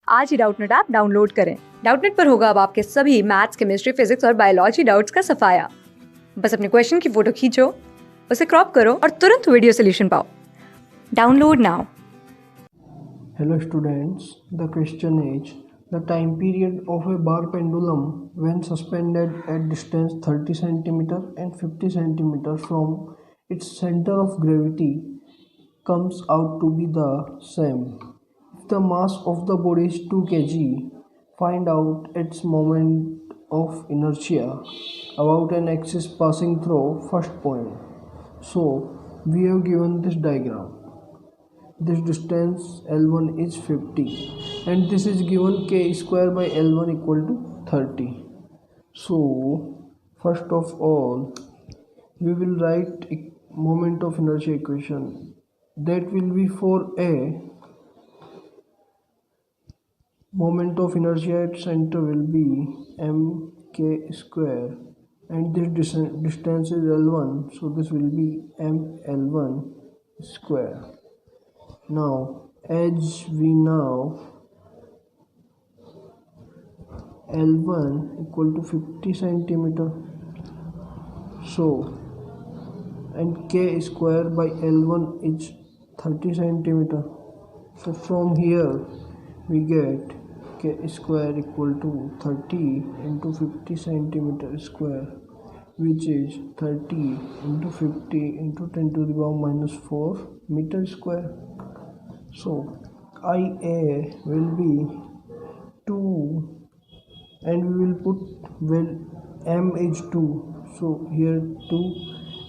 आज ही Doubtnut app download करें। Doubtnut पर होगा अब आपके सभी मैथ्स, केमिस्ट्री, फिजिक्स और बायोलॉजी डाउट्स का सफाया। बस अपने क्वेश्चन की फोटो खींचो, उसे क्रॉप करो और तुरंत वीडियो सोल्यूशन पाओ। Download now. Hello students, the question is the time period of a bar pendulum when suspended at distance 30 cm and 50 cm from its center of gravity comes out to be the same. If the mass of the body is 2 kg, find out its moment of inertia about an axis passing through first point. So we have given this diagram. This distance L1 is 50 and this is given k square by L1 equal to 30. So first of all we will write moment of inertia equation. That will be for a moment of inertia at center will be mk square and this distance is L1, so this will be mL1 square. Now as we know L1 equal to 50 centimeter, so and k square by L1 is 30 centimeter, so from here we get k square equal to 30 into 50 centimeter square, which is 30 into 50 into 10 to the power minus 4 meter square. So IA will be 2 and we will put m is 2, so here 2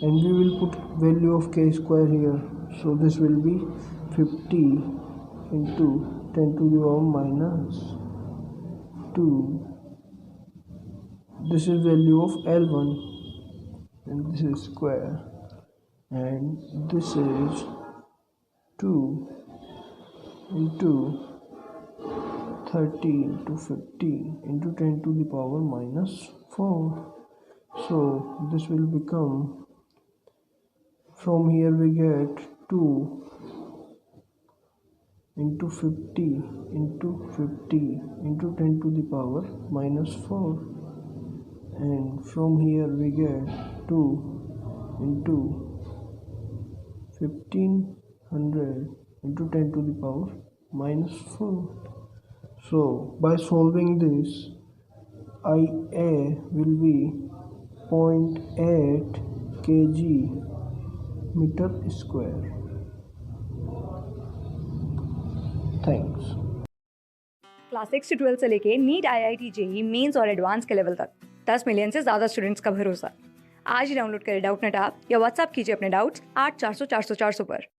and we will put value of k square here, so this will be 50 into 10 to the power minus 2. This is value of L1 and this is square and this is 2 into 30 into 50 into 10 to the power minus 4. So this will become, from here we get 2 into 50 into 50 into 10 to the power minus 4, and from here we get 2 into 1500 into 10 to the power minus 4. So by solving this, IA will be 0.8 kg meter square. Thanks. Class 6 से 12 से लेके NEET, IIT JEE mains और advance के level तक 10 million से ज्यादा students का भरोसा। आज ही डाउनलोड करें डाउटनेट ऐप या व्हाट्सएप कीजिए अपने डाउट्स 8400 400 400 पर।